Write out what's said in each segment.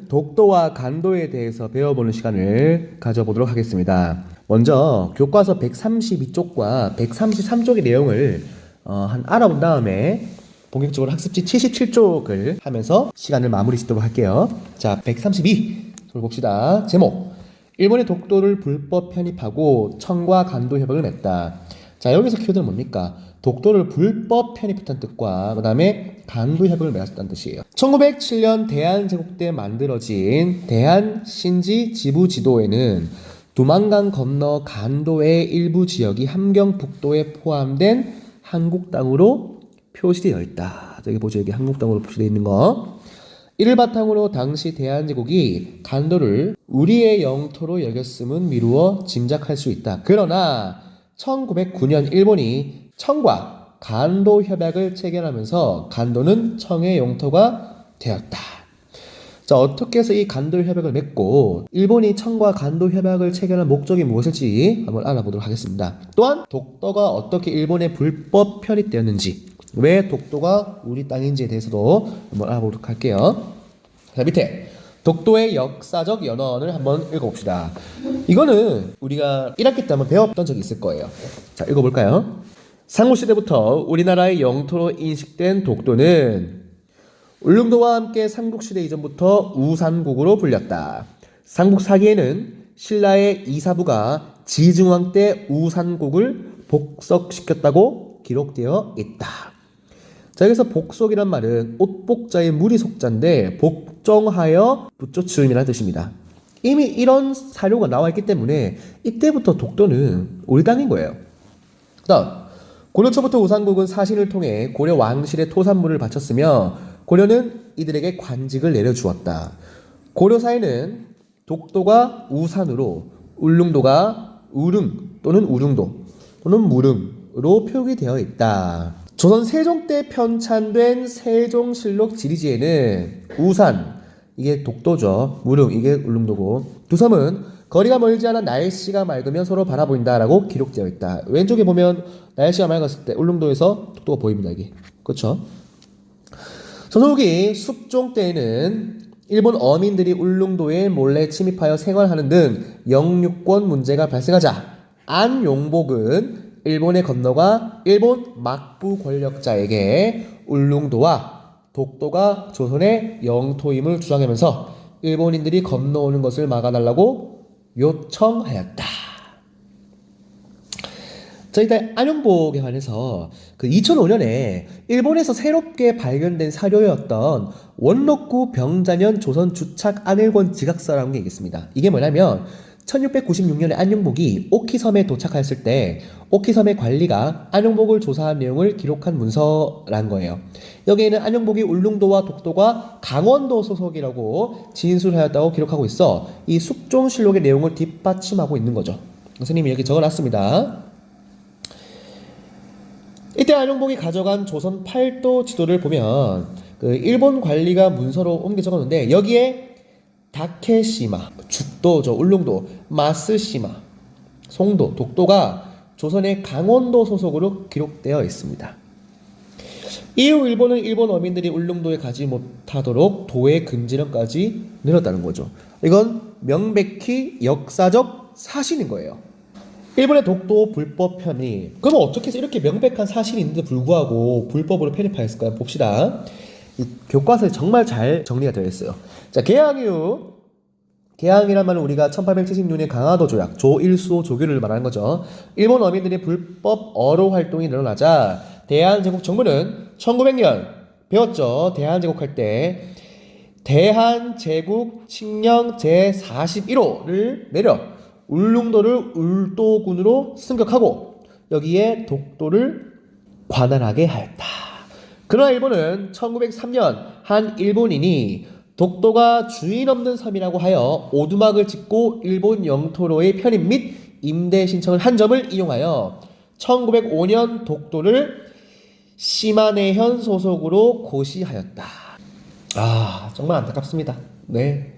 독도와 간도에 대해서 배워보는 시간을 가져보도록 하겠습니다. 먼저 교과서 132쪽과 133쪽의 내용을 알아본 다음에 본격적으로 학습지 77쪽을 하면서 시간을 마무리 짓도록 할게요. 자, 132쪽 봅시다. 제목: 일본의 독도를 불법 편입하고 청과 간도 협약을 맺다. 자, 여기서 키워드는 뭡니까? 독도를 불법 편입했다는 뜻과 그 다음에 간도 협약을 맺었다는 뜻이에요. 1907년 대한제국 때 만들어진 대한신지 지부지도에는 두만강 건너 간도의 일부 지역이 함경북도에 포함된 한국 땅으로 표시되어 있다. 여기 보죠. 여기 한국 땅으로 표시되어 있는 거. 이를 바탕으로 당시 대한제국이 간도를 우리의 영토로 여겼음은 미루어 짐작할 수 있다. 그러나 1909년 일본이 청과 간도 협약을 체결하면서 간도는 청의 영토가 되었다. 자, 어떻게 해서 이 간도 협약을 맺고 일본이 청과 간도 협약을 체결한 목적이 무엇일지 한번 알아보도록 하겠습니다. 또한 독도가 어떻게 일본에 불법 편입되었는지, 왜 독도가 우리 땅인지에 대해서도 한번 알아보도록 할게요. 자, 밑에 독도의 역사적 연원을 한번 읽어봅시다. 이거는 우리가 1학기 때 한번 배웠던 적이 있을 거예요. 자, 읽어볼까요? 삼국시대부터 우리나라의 영토로 인식된 독도는 울릉도와 함께 삼국시대 이전부터 우산국으로 불렸다. 삼국사기에는 신라의 이사부가 지중왕 때 우산국을 복속시켰다고 기록되어 있다. 자, 여기서 복속이란 말은 옷복자의 무리 속자인데 복종하여 붙여치움이라는 뜻입니다. 이미 이런 사료가 나와 있기 때문에 이때부터 독도는 우리 땅인 거예요. 그 다음, 고려 초부터 우산국은 사신을 통해 고려 왕실의 토산물을 바쳤으며 고려는 이들에게 관직을 내려주었다. 고려사에는 독도가 우산으로, 울릉도가 우릉 또는 우릉도 또는 무릉으로 표기되어 있다. 조선 세종 때 편찬된 세종실록 지리지에는 우산, 이게 독도죠. 무릉, 이게 울릉도고, 두 섬은 거리가 멀지 않아 날씨가 맑으면 서로 바라보인다라고 기록되어 있다. 왼쪽에 보면 날씨가 맑았을 때 울릉도에서 독도가 보입니다. 이게 그렇죠? 조선 후기 숙종 때에는 일본 어민들이 울릉도에 몰래 침입하여 생활하는 등 영유권 문제가 발생하자 안용복은 일본에 건너가 일본 막부 권력자에게 울릉도와 독도가 조선의 영토임을 주장하면서 일본인들이 건너오는 것을 막아달라고 요청하였다. 자, 일단 안용복에 관해서 2005년에 일본에서 새롭게 발견된 사료였던 원록구 병자년 조선 주착 안일권 지각서라는 게 있습니다. 이게 뭐냐면 1696년에 안용복이 오키섬에 도착했을 때 오키섬의 관리가 안용복을 조사한 내용을 기록한 문서란 거예요. 여기에는 안용복이 울릉도와 독도가 강원도 소속이라고 진술하였다고 기록하고 있어 이 숙종실록의 내용을 뒷받침하고 있는 거죠. 선생님이 여기 적어놨습니다. 이때 안용복이 가져간 조선 팔도 지도를 보면 일본 관리가 문서로 옮겨 적었는데 여기에 다케시마, 죽도죠, 울릉도, 마스시마, 송도, 독도가 조선의 강원도 소속으로 기록되어 있습니다. 이후 일본은 일본 어민들이 울릉도에 가지 못하도록 도의 금지령까지 내렸다는 거죠. 이건 명백히 역사적 사실인 거예요. 일본의 독도 불법 편입. 그럼 어떻게 해서 이렇게 명백한 사실이 있는데도 불구하고 불법으로 편입하였을까요? 봅시다. 이 교과서에 정말 잘 정리가 되어 있어요. 자, 개항 개항이란 말은 우리가 1876년 강화도 조약, 조일수호 조교를 말하는 거죠. 일본 어민들이 불법 어로 활동이 늘어나자 대한제국 정부는 1900년 배웠죠. 대한제국 할 때 대한제국 칙령 제41호를 내려 울릉도를 울도군으로 승격하고 여기에 독도를 관할하게 하였다. 그러나 일본은 1903년 한 일본인이 독도가 주인 없는 섬이라고 하여 오두막을 짓고 일본 영토로의 편입 및 임대 신청을 한 점을 이용하여 1905년 독도를 시마네현 소속으로 고시하였다. 아, 정말 안타깝습니다. 네,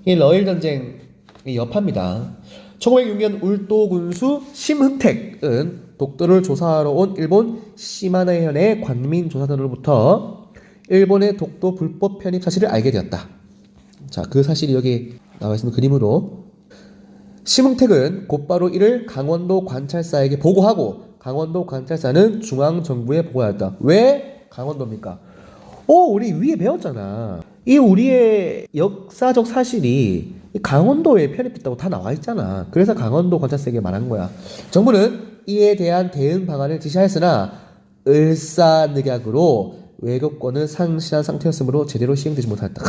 이 러일 전쟁의 여파입니다. 1906년 울도 군수 심흥택은 독도를 조사하러 온 일본 시마네현의 관민 조사단으로부터 일본의 독도 불법 편입 사실을 알게 되었다. 자, 그 사실이 여기 나와 있는 그림으로 심흥택은 곧바로 이를 강원도 관찰사에게 보고하고 강원도 관찰사는 중앙정부에 보고하였다. 왜 강원도입니까? 우리 위에 배웠잖아. 이 우리의 역사적 사실이 강원도에 편입됐다고 다 나와 있잖아. 그래서 강원도 관찰사에게 말한 거야. 정부는 이에 대한 대응 방안을 지시하였으나 을사늑약으로 외교권을 상실한 상태였으므로 제대로 시행되지 못하였다.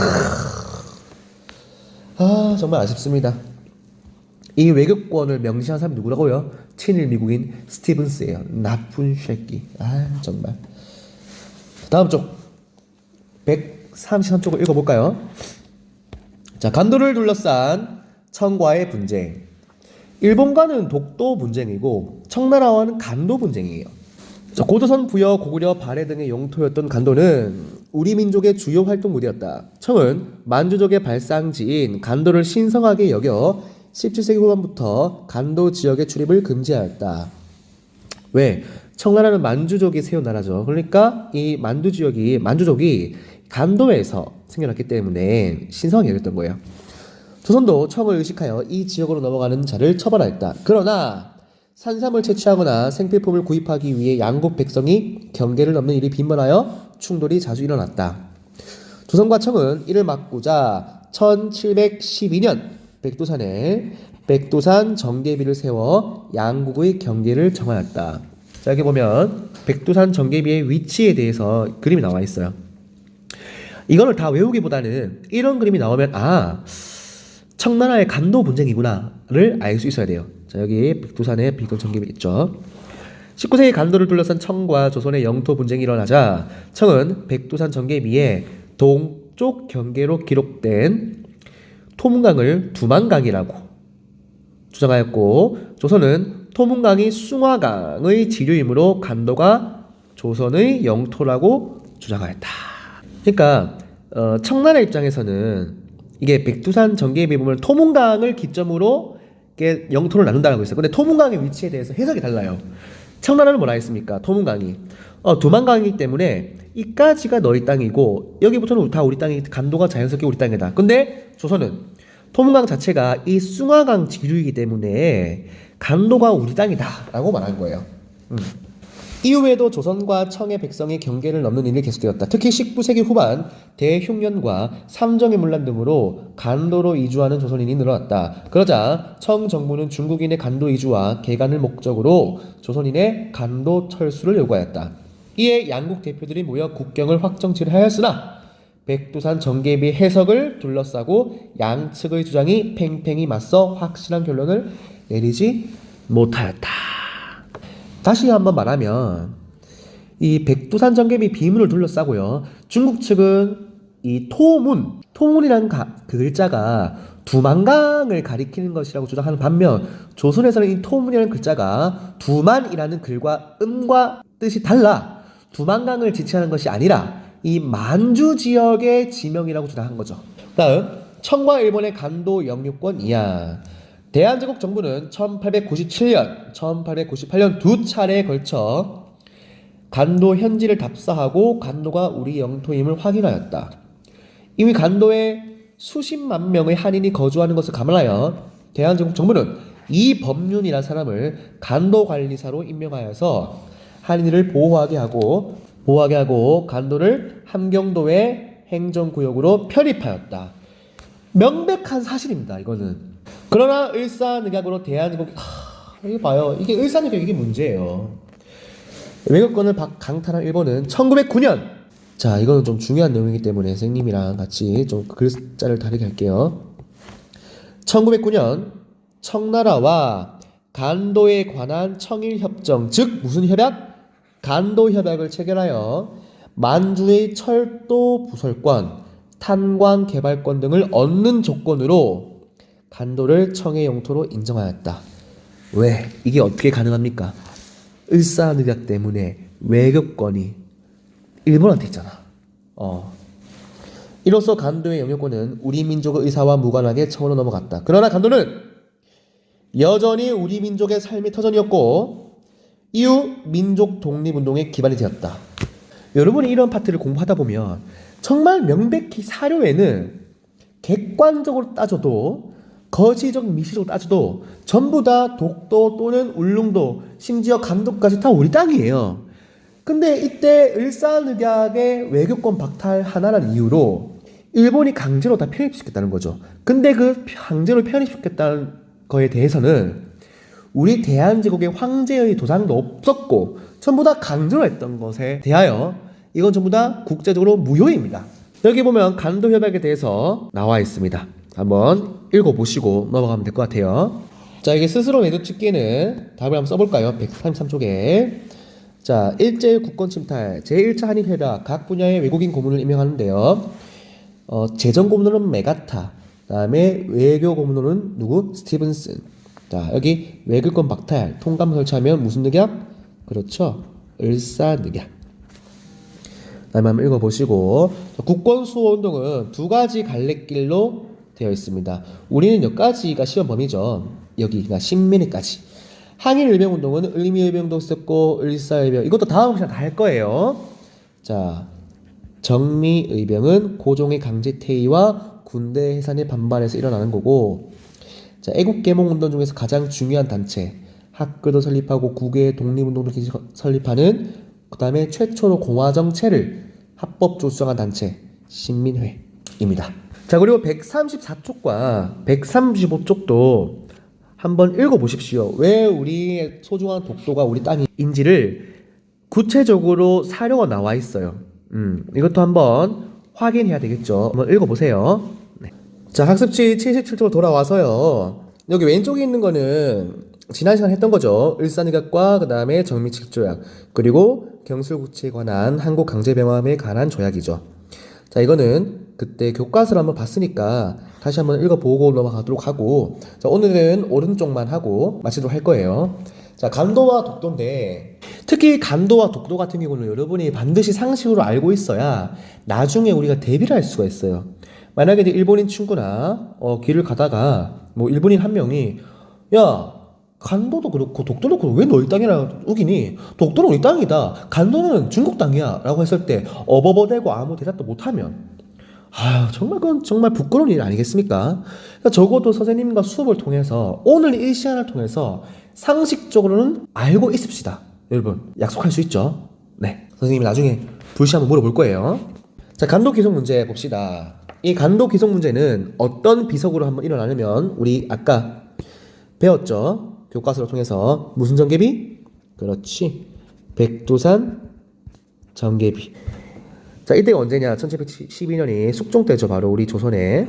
정말 아쉽습니다. 이 외교권을 명시한 사람이 누구라고요? 친일 미국인 스티븐스예요. 나쁜 새끼. 정말. 다음 쪽 133쪽을 읽어볼까요? 자, 간도를 둘러싼 청과의 분쟁. 일본과는 독도 분쟁이고 청나라와는 간도 분쟁이에요. 자, 고조선 부여 고구려 발해 등의 영토였던 간도는 우리 민족의 주요 활동무대였다. 청은 만주족의 발상지인 간도를 신성하게 여겨 17세기 후반부터 간도 지역의 출입을 금지하였다. 왜? 청나라는 만주족이 세운 나라죠. 그러니까 이 만주족이 간도에서 생겨났기 때문에 신성하게 여겼던 거예요. 조선도 청을 의식하여 이 지역으로 넘어가는 자를 처벌하였다. 그러나 산삼을 채취하거나 생필품을 구입하기 위해 양국 백성이 경계를 넘는 일이 빈번하여 충돌이 자주 일어났다. 조선과 청은 이를 막고자 1712년 백두산에 백두산 정계비를 세워 양국의 경계를 정하였다. 자, 여기 보면 백두산 정계비의 위치에 대해서 그림이 나와 있어요. 이거를 다 외우기보다는 이런 그림이 나오면 청나라의 간도 분쟁이구나를 알 수 있어야 돼요. 자, 여기 백두산에 백두산 정계비 있죠. 19세기 간도를 둘러싼 청과 조선의 영토 분쟁이 일어나자 청은 백두산 정계비에 동쪽 경계로 기록된 토문강을 두만강이라고 주장하였고 조선은 토문강이 숭화강의 지류이므로 간도가 조선의 영토라고 주장하였다. 그러니까 청나라 입장에서는 이게 백두산 정계비에 보면 토문강을 기점으로 이게 영토를 나눈다고 있어요. 근데 토문강의 위치에 대해서 해석이 달라요. 청나라는 뭐라 했습니까? 토문강이 두만강이기 때문에 이까지가 너희 땅이고 여기부터는 다 우리 땅이 간도가 자연스럽게 우리 땅이다. 근데 조선은 토문강 자체가 이 숭화강 지류이기 때문에 간도가 우리 땅이다 라고 말한 거예요. 이후에도 조선과 청의 백성이 경계를 넘는 일이 계속되었다. 특히 19세기 후반 대흉년과 삼정의 문란 등으로 간도로 이주하는 조선인이 늘어났다. 그러자 청 정부는 중국인의 간도 이주와 개간을 목적으로 조선인의 간도 철수를 요구하였다. 이에 양국 대표들이 모여 국경을 확정치를 하였으나 백두산 정계비 해석을 둘러싸고 양측의 주장이 팽팽히 맞서 확실한 결론을 내리지 못하였다. 다시 한번 말하면 이 백두산 정계비 비문을 둘러싸고요. 중국 측은 이 토문이라는 그 글자가 두만강을 가리키는 것이라고 주장하는 반면 조선에서는 이 토문이라는 글자가 두만이라는 글과 음과 뜻이 달라 두만강을 지칭하는 것이 아니라 이 만주 지역의 지명이라고 주장한 거죠. 다음 청과 일본의 간도 영유권 이하. 대한제국 정부는 1897년, 1898년 두 차례에 걸쳐 간도 현지를 답사하고 간도가 우리 영토임을 확인하였다. 이미 간도에 수십만 명의 한인이 거주하는 것을 감안하여 대한제국 정부는 이법륜이라는 사람을 간도관리사로 임명하여서 한인을 보호하게 하고 간도를 함경도의 행정구역으로 편입하였다. 명백한 사실입니다. 이거는. 그러나 을사늑약으로 대한민국이 이거 봐요. 이게 을사늑약 이게 문제예요. 외교권을 강탈한 일본은 1909년 자 이거는 좀 중요한 내용이기 때문에 선생님이랑 같이 좀 글자를 다르게 할게요. 1909년 청나라와 간도에 관한 청일협정 즉 무슨 협약? 간도협약을 체결하여 만주의 철도 부설권, 탄광 개발권 등을 얻는 조건으로 간도를 청의 영토로 인정하였다. 왜? 이게 어떻게 가능합니까? 을사늑약 때문에 외교권이 일본한테 있잖아. 이로써 간도의 영유권은 우리 민족의 의사와 무관하게 청으로 넘어갔다. 그러나 간도는 여전히 우리 민족의 삶의 터전이었고 이후 민족 독립운동의 기반이 되었다. 여러분이 이런 파트를 공부하다 보면 정말 명백히 사료에는 객관적으로 따져도 거시적 미시적으로 따져도 전부 다 독도 또는 울릉도 심지어 간도까지 다 우리 땅이에요. 근데 이때 을사늑약의 외교권 박탈 하나라는 이유로 일본이 강제로 다 편입시켰다는 거죠. 근데 그 강제로 편입시켰다는 거에 대해서는 우리 대한제국의 황제의 도장도 없었고 전부 다 강제로 했던 것에 대하여 이건 전부 다 국제적으로 무효입니다. 여기 보면 간도협약에 대해서 나와 있습니다. 한번 읽어보시고 넘어가면 될 것 같아요. 자, 이게 스스로 내도찍기는 답을 한번 써볼까요? 133쪽에 자, 일제 국권 침탈 제1차 한일회담 각 분야의 외국인 고문을 임명하는데요. 재정 고문으로는 메가타, 그다음에 외교 고문으로는 누구? 스티븐슨. 자, 여기 외교권 박탈 통감 설치하면 무슨 늑약? 그렇죠, 을사늑약. 다음에 한번 읽어보시고 국권 수호 운동은 두 가지 갈래길로 되어 있습니다. 우리는 여기까지가 시험 범위죠. 여기가 신민회까지. 항일의병운동은 을미의병도 있었고 을사의병 이것도 다음 시간 다 할 거예요. 자, 정미의병은 고종의 강제퇴위와 군대 해산에 반발해서 일어나는 거고, 자, 애국개몽운동 중에서 가장 중요한 단체, 학교도 설립하고 국외 독립운동도 설립하는, 그 다음에 최초로 공화정체를 합법 조성한 단체 신민회입니다. 자, 그리고 134쪽과 135쪽도 한번 읽어보십시오. 왜 우리의 소중한 독도가 우리 땅인지를 구체적으로 사료가 나와 있어요. 이것도 한번 확인해야 되겠죠. 한번 읽어보세요. 네. 자, 학습지 77쪽으로 돌아와서요. 여기 왼쪽에 있는 거는 지난 시간 했던 거죠. 을사늑약과 그 다음에 정미칙조약, 그리고 경술국치에 관한 한국강제병합에 관한 조약이죠. 자, 이거는 그때 교과서를 한번 봤으니까 다시 한번 읽어보고 넘어가도록 하고, 자, 오늘은 오른쪽만 하고 마치도록 할 거예요. 자, 간도와 독도인데, 특히 간도와 독도 같은 경우는 여러분이 반드시 상식으로 알고 있어야 나중에 우리가 대비를 할 수가 있어요. 만약에 일본인 친구나 길을 가다가 뭐 일본인 한 명이 야, 간도도 그렇고 독도도 그렇고 왜 너희 땅이라 우기니? 독도는 우리 땅이다, 간도는 중국 땅이야 라고 했을 때 어버버대고 아무 대답도 못하면 정말 그건 정말 부끄러운 일 아니겠습니까? 그러니까 적어도 선생님과 수업을 통해서 오늘 이 시간을 통해서 상식적으로는 알고 있읍시다. 여러분 약속할 수 있죠? 네, 선생님이 나중에 불시 한번 물어볼 거예요. 자, 간도 기속 문제 봅시다. 이 간도 기속 문제는 어떤 비석으로 한번 일어나냐면 우리 아까 배웠죠? 교과서를 통해서 무슨 정계비? 그렇지, 백두산 정계비. 자, 이때가 언제냐? 1712년이 숙종 때죠. 바로 우리 조선에.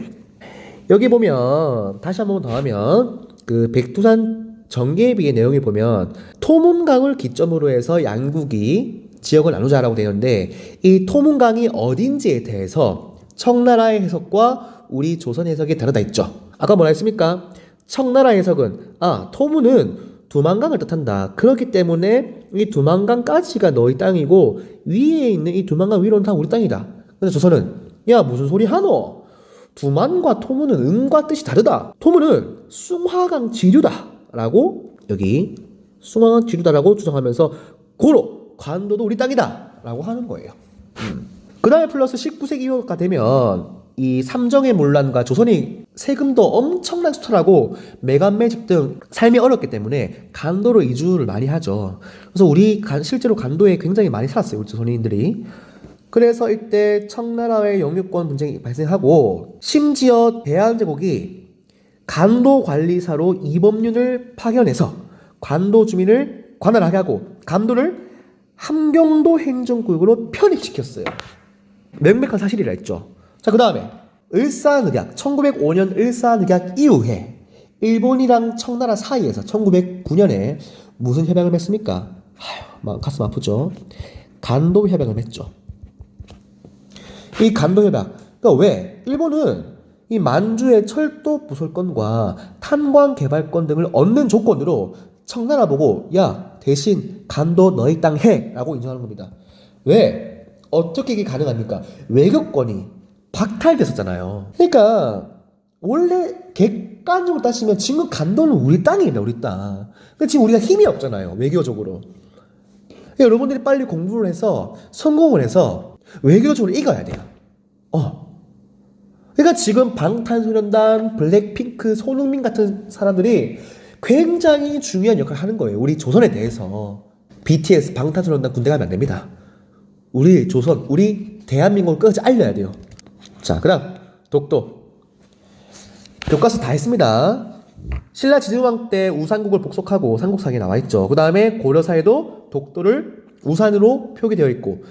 여기 보면 다시 한 번 더 하면 그 백두산 정계비의 내용을 보면 토문강을 기점으로 해서 양국이 지역을 나누자라고 되는데, 이 토문강이 어딘지에 대해서 청나라의 해석과 우리 조선 해석이 다르다 했죠. 아까 뭐라 했습니까? 청나라 해석은 토문은 두만강을 뜻한다. 그렇기 때문에 이 두만강까지가 너희 땅이고 위에 있는 이 두만강 위로는 다 우리 땅이다. 근데 조선은 야, 무슨 소리 하노? 두만과 토문은 음과 뜻이 다르다. 토문은 숭화강 지류다 라고, 여기 숭화강 지류다라고 주장하면서 고로 관도도 우리 땅이다 라고 하는 거예요. 그 다음에 플러스 19세기 이후가 되면 이 삼정의 문란과 조선이 세금도 엄청난 수탈하고 매간매직 등 삶이 어렵기 때문에 간도로 이주를 많이 하죠. 그래서 우리 실제로 간도에 굉장히 많이 살았어요, 우리 조선인들이. 그래서 이때 청나라의 영유권 분쟁이 발생하고, 심지어 대한제국이 간도 관리사로 이범륜을 파견해서 간도 주민을 관할하게 하고 간도를 함경도 행정구역으로 편입시켰어요. 명백한 사실이라 했죠. 자, 그 다음에 을사늑약, 1905년 을사늑약 이후에 일본이랑 청나라 사이에서 1909년에 무슨 협약을 맺습니까? 가슴 아프죠. 간도 협약을 맺죠. 이 간도 협약, 그러니까 왜 일본은 이 만주의 철도 부설권과 탄광 개발권 등을 얻는 조건으로 청나라 보고 야, 대신 간도 너희 땅 해 라고 인정하는 겁니다. 왜? 어떻게 이게 가능합니까? 외교권이 박탈됐었잖아요. 그러니까 원래 객관적으로 따지면 지금 간도는 우리 땅이에요, 우리 땅. 근데 지금 우리가 힘이 없잖아요, 외교적으로. 그러니까 여러분들이 빨리 공부를 해서 성공을 해서 외교적으로 이겨야 돼요. 그러니까 그러니까 지금 방탄소년단, 블랙핑크, 손흥민 같은 사람들이 굉장히 중요한 역할을 하는 거예요. 우리 조선에 대해서. BTS, 방탄소년단 군대 가면 안 됩니다. 우리 조선, 우리 대한민국을 끝까지 알려야 돼요. 자, 그 다음 독도. 교과서 다 했습니다. 신라 지증왕 때 우산국을 복속하고 삼국사기에 나와있죠. 그 다음에 고려사에도 독도를 우산으로 표기되어 있고,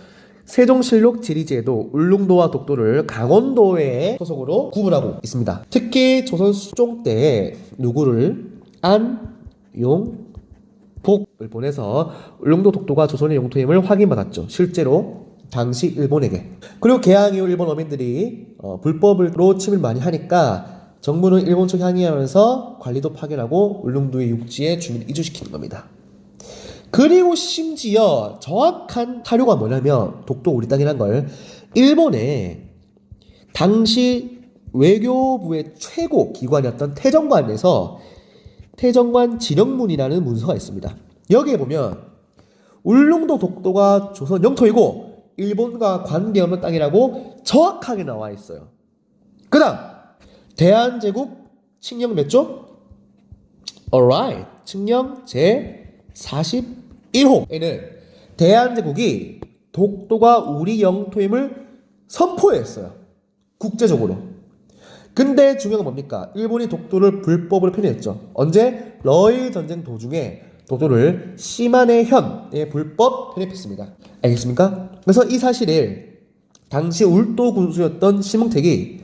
세종실록 지리지에도 울릉도와 독도를 강원도의 소속으로 구분하고 있습니다. 특히 조선 수종 때 누구를 안, 용, 복을 보내서 울릉도 독도가 조선의 영토임을 확인받았죠. 실제로 당시 일본에게. 그리고 개항 이후 일본 어민들이 불법으로 침입을 많이 하니까 정부는 일본 측 항의하면서 관리도 파견하고 울릉도의 육지에 주민을 이주시키는 겁니다. 그리고 심지어 정확한 타료가 뭐냐면, 독도 우리 땅이란 걸 일본의 당시 외교부의 최고 기관이었던 태정관에서 태정관 진영문이라는 문서가 있습니다. 여기에 보면 울릉도 독도가 조선 영토이고 일본과 관계없는 땅이라고 정확하게 나와 있어요. 그 다음 대한제국 칙령 몇 조? Alright, 칙령 제41호에는 대한제국이 독도가 우리 영토임을 선포했어요. 국제적으로. 근데 중요한 건 뭡니까? 일본이 독도를 불법으로 편입했죠. 언제? 러일 전쟁 도중에 독도를 시마네 현에 불법 편입했습니다. 알겠습니까? 그래서 이 사실을 당시 울도 군수였던 심흥택이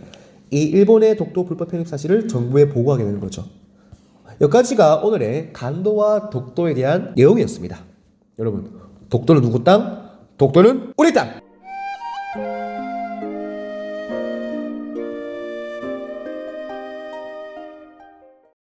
이 일본의 독도 불법 편입 사실을 정부에 보고하게 되는 거죠. 여기까지가 오늘의 간도와 독도에 대한 내용이었습니다. 여러분, 독도는 누구 땅? 독도는 우리 땅!